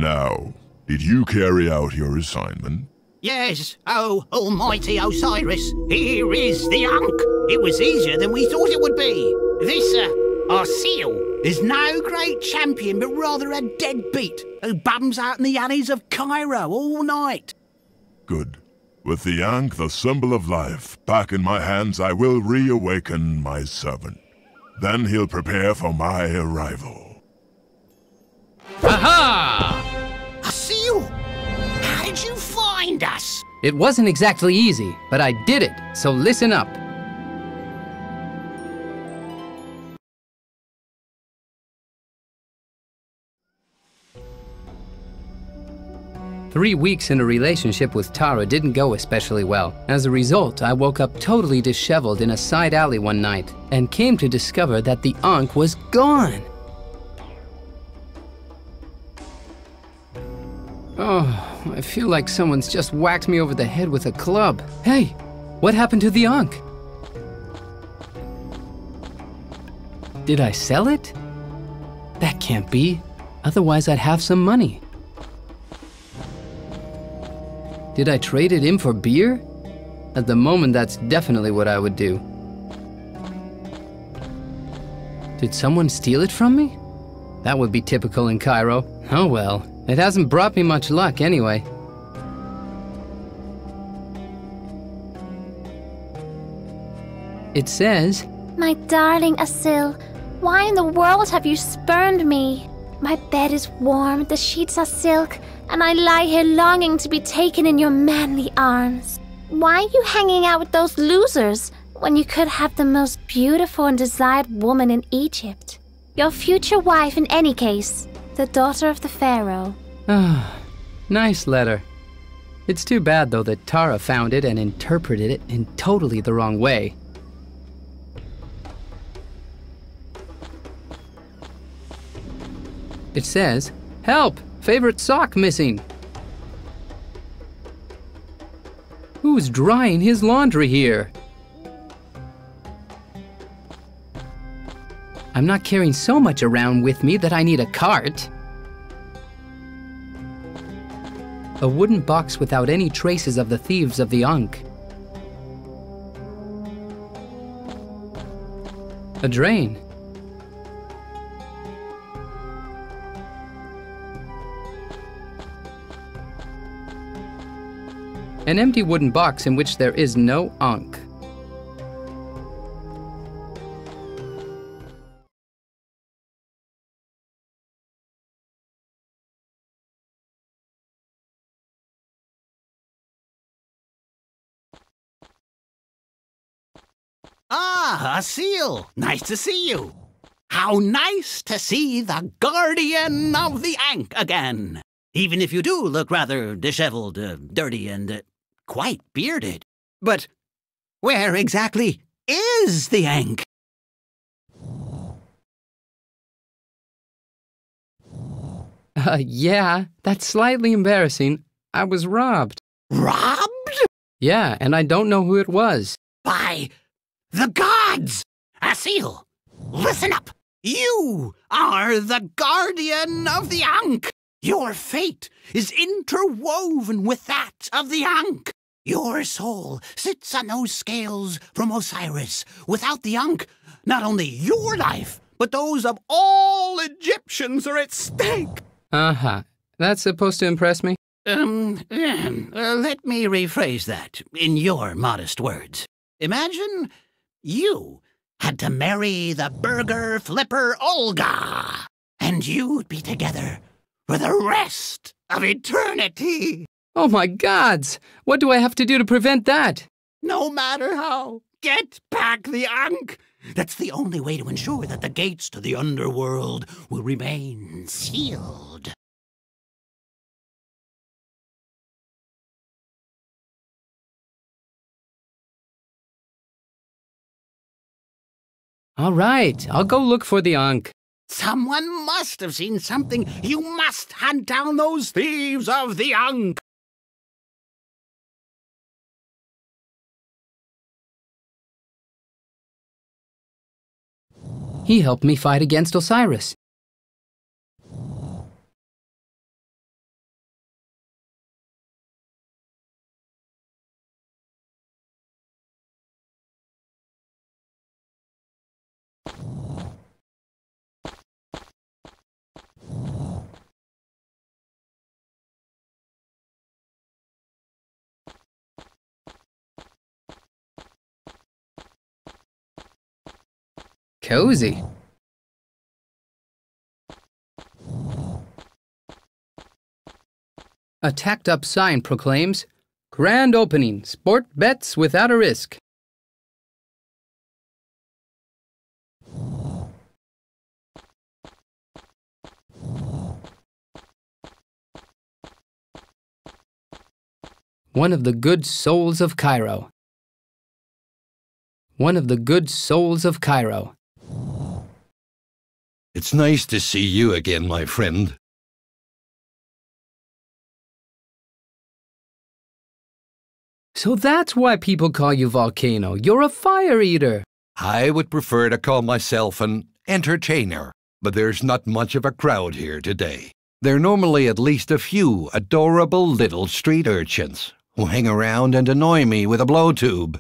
Now, did you carry out your assignment? Yes, oh, almighty Osiris, here is the Ankh. It was easier than we thought it would be. This, our seal, is no great champion, but rather a deadbeat who bums out in the alleys of Cairo all night. Good. With the Ankh, the symbol of life, back in my hands, I will reawaken my servant. Then he'll prepare for my arrival. Aha! A seal? How did you find us? It wasn't exactly easy, but I did it, so listen up. Three weeks in a relationship with Tara didn't go especially well. As a result, I woke up totally disheveled in a side alley one night and came to discover that the Ankh was gone. Oh, I feel like someone's just whacked me over the head with a club. Hey, what happened to the Ankh? Did I sell it? That can't be. Otherwise, I'd have some money. Did I trade it in for beer? At the moment, that's definitely what I would do. Did someone steal it from me? That would be typical in Cairo. Oh well, it hasn't brought me much luck anyway. It says, "My darling Asil, why in the world have you spurned me? My bed is warm, the sheets are silk, and I lie here longing to be taken in your manly arms. Why are you hanging out with those losers when you could have the most beautiful and desired woman in Egypt? Your future wife in any case, the daughter of the pharaoh." Ah, nice letter. It's too bad though that Tara found it and interpreted it in totally the wrong way. It says, "Help! Favorite sock missing." Who's drying his laundry here? I'm not carrying so much around with me that I need a cart. A wooden box without any traces of the thieves of the Ankh. A drain. An empty wooden box in which there is no Ankh. Ah, a seal. Nice to see you. How nice to see the guardian of the Ankh again. Even if you do look rather disheveled, dirty, and quite bearded. But where exactly is the Ankh? Yeah, that's slightly embarrassing. I was robbed. Robbed? Yeah, and I don't know who it was. By the gods! Asil, listen up. You are the guardian of the Ankh. Your fate is interwoven with that of the Ankh. Your soul sits on those scales from Osiris. Without the Ankh, not only your life, but those of all Egyptians are at stake. Uh-huh. That's supposed to impress me? Let me rephrase that in your modest words. Imagine you had to marry the burger flipper Olga, and you'd be together for the rest of eternity. Oh my gods! What do I have to do to prevent that? No matter how, get back the Ankh. That's the only way to ensure that the gates to the underworld will remain sealed. All right, I'll go look for the Ankh. Someone must have seen something. You must hunt down those thieves of the Ankh. He helped me fight against Osiris. Cozy. A tacked-up sign proclaims, "Grand opening, sport bets without a risk." One of the good souls of Cairo. One of the good souls of Cairo. It's nice to see you again, my friend. So that's why people call you Volcano. You're a fire eater. I would prefer to call myself an entertainer, but there's not much of a crowd here today. There are normally at least a few adorable little street urchins who hang around and annoy me with a blowtube.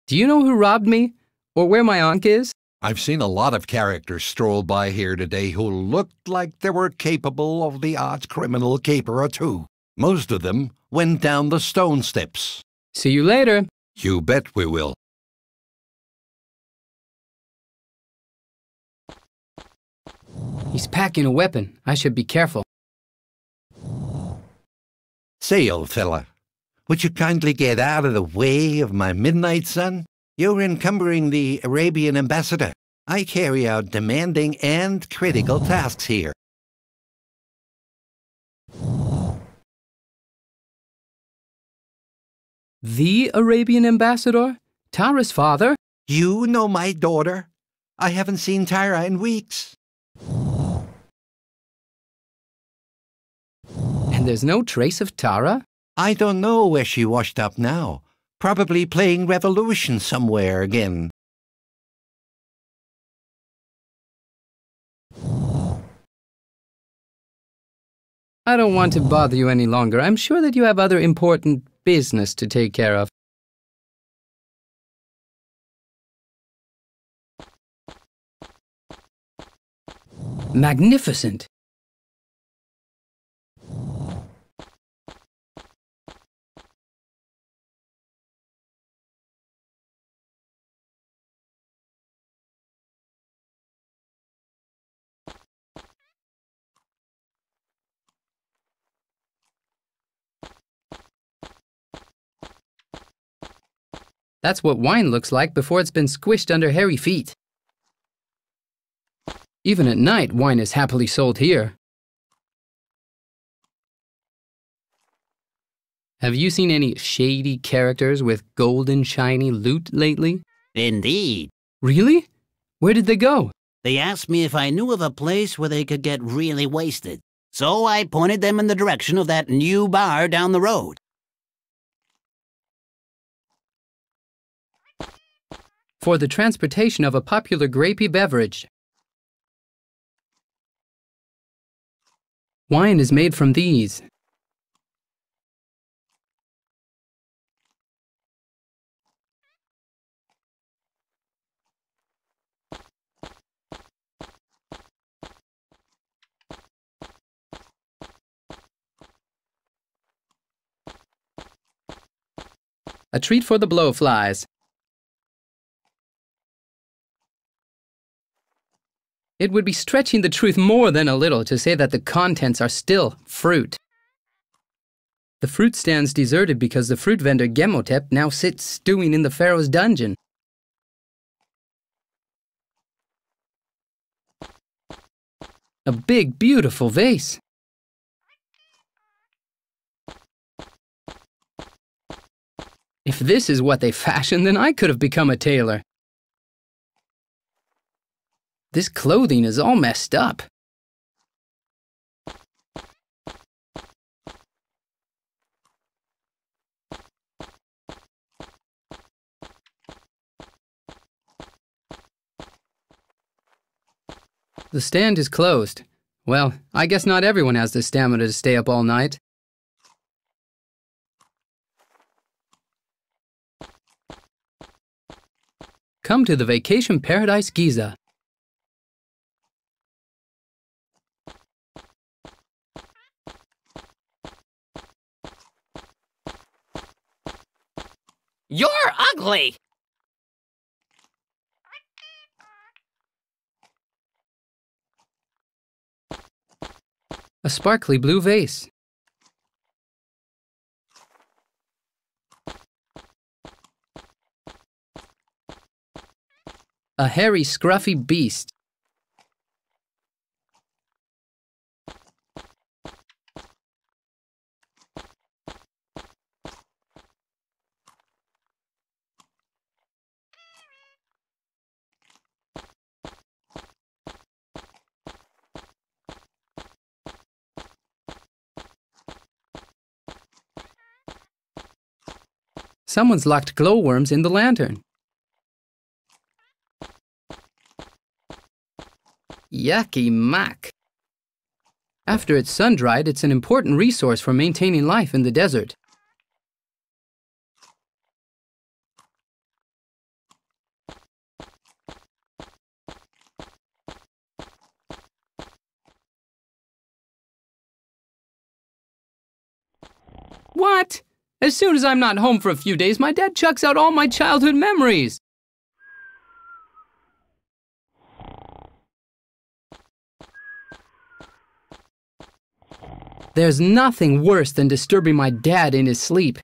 Do you know who robbed me? Or where my Ankh is? I've seen a lot of characters stroll by here today who looked like they were capable of the odd criminal caper or two. Most of them went down the stone steps. See you later. You bet we will. He's packing a weapon. I should be careful. Say, old fella, would you kindly get out of the way of my midnight sun? You're encumbering the Arabian ambassador. I carry out demanding and critical tasks here. The Arabian ambassador? Tara's father? You know my daughter. I haven't seen Tara in weeks. And there's no trace of Tara? I don't know where she washed up now. Probably playing Revolution somewhere again. I don't want to bother you any longer. I'm sure that you have other important business to take care of. Magnificent! That's what wine looks like before it's been squished under hairy feet. Even at night, wine is happily sold here. Have you seen any shady characters with golden shiny loot lately? Indeed. Really? Where did they go? They asked me if I knew of a place where they could get really wasted. So I pointed them in the direction of that new bar down the road. For the transportation of a popular grapey beverage. Wine is made from these. A treat for the blowflies. It would be stretching the truth more than a little to say that the contents are still fruit. The fruit stand's deserted because the fruit vendor Gemotep now sits stewing in the pharaoh's dungeon. A big, beautiful vase. If this is what they fashion, then I could have become a tailor. This clothing is all messed up. The stand is closed. Well, I guess not everyone has the stamina to stay up all night. Come to the Vacation Paradise Giza. You're ugly! A sparkly blue vase. A hairy, scruffy beast. Someone's locked glowworms in the lantern. Yucky muck. After it's sun-dried, it's an important resource for maintaining life in the desert. What? As soon as I'm not home for a few days, my dad chucks out all my childhood memories. There's nothing worse than disturbing my dad in his sleep.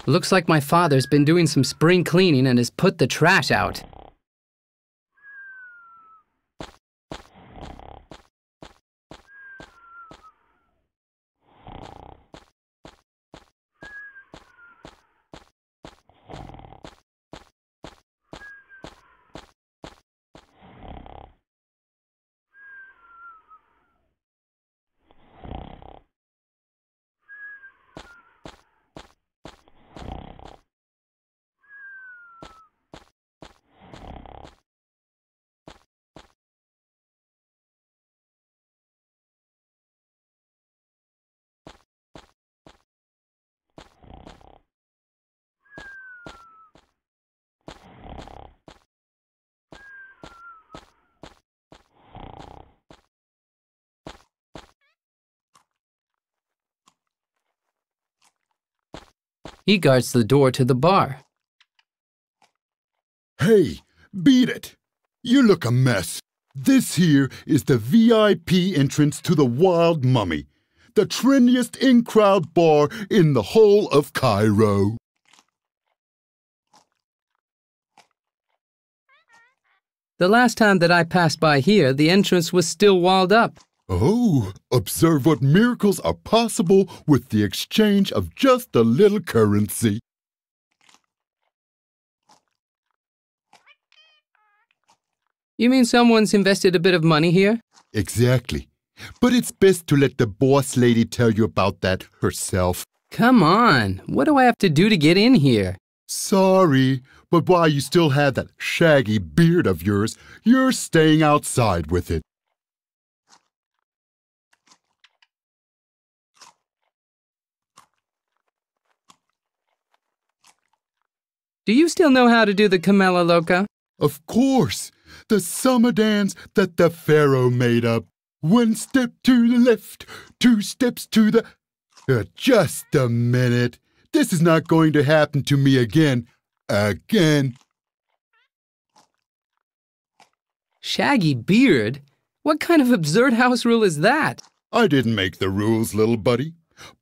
Looks like my father's been doing some spring cleaning and has put the trash out. He guards the door to the bar. Hey, beat it! You look a mess. This here is the VIP entrance to the Wild Mummy, the trendiest in-crowd bar in the whole of Cairo. The last time that I passed by here, the entrance was still walled up. Oh, observe what miracles are possible with the exchange of just a little currency. You mean someone's invested a bit of money here? Exactly. But it's best to let the boss lady tell you about that herself. Come on, what do I have to do to get in here? Sorry, but while you still have that shaggy beard of yours, you're staying outside with it. Do you still know how to do the Camella Loca? Of course, the summer dance that the pharaoh made up. 1 step to the left, 2 steps to the... just a minute. This is not going to happen to me again. Again. Shaggy beard? What kind of absurd house rule is that? I didn't make the rules, little buddy,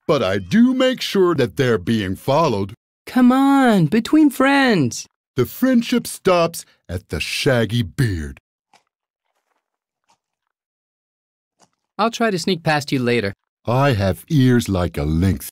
but I do make sure that they're being followed. Come on, between friends. The friendship stops at the shaggy beard. I'll try to sneak past you later. I have ears like a lynx.